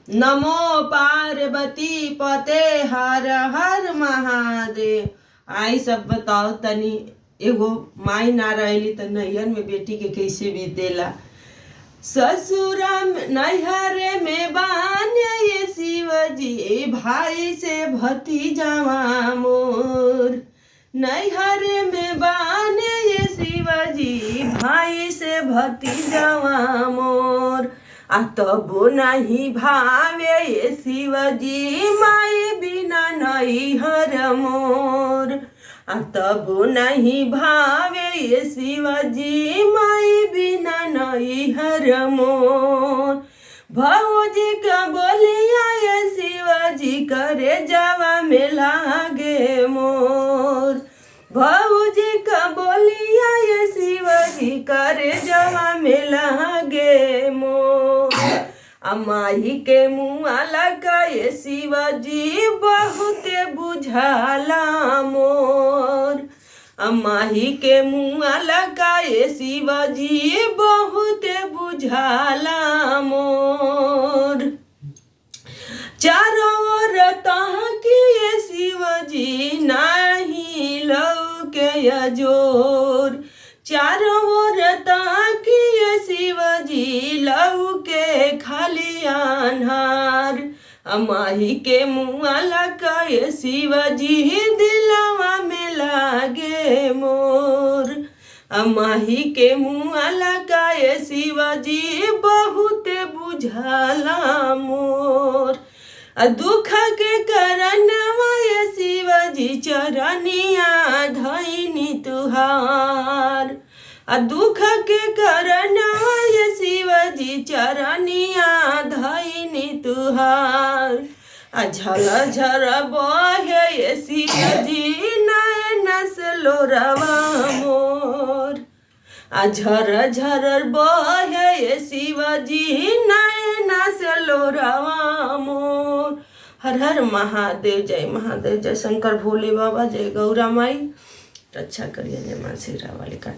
नमो पार्वती पते हर हर महादेव। आई सब बताओ तनी, एगो माई ना रहली त नैहर में बेटी के कैसे बीतेला। ससुरा नैहरे में बान्य ये शिवजी, भाई से भतीजावा मोर। नैहरे में बान्य ये शिवजी, भाई से भतीजावा मोर। आ तबो नहीं भावे ये शिवजी, माई बिना नैहर मोर। आ तबो नहीं भावे ये शिवजी, माई बिना नैहर मोर। भौजी का बोलिया ये शिवजी, करे जावा में लागे मोर। भौजी का बोलिया ये शिवजी, करे जावा में लागे मोर। अमाही के मुँह लगा ये शिवजी, बहुते बुझाला मोर। अमाही के मुँह लगा ये शिवजी, बहुते बुझाला मोर। चारों ओर ताकी ये शिवजी, नाही लौके अजोर। चारों ओर ताकी ये शिवजी, लौके खाली अन्हार। अमाही के मुँह लगा ये शिवजी, दिलवा में लागे मोर। अमाही के मुँह लगा ये शिवजी, बहुत बुझाला मोर। दुख के करनवा ये शिवजी, चरनिया धइनी तुहार। दुख के करनवा ये शिवजी, चरनिया धइनी तुहार। झर झर बहे ये शिवजी, नैन से लोरवा मोर। झर झर बहे ये शिवजी, नैन से लोरवा मोर। हर हर महादेव। जय महादेव, जय शंकर भोले बाबा, जय गौरा माई। रक्षा करिए जय माँ शेरा वाली का।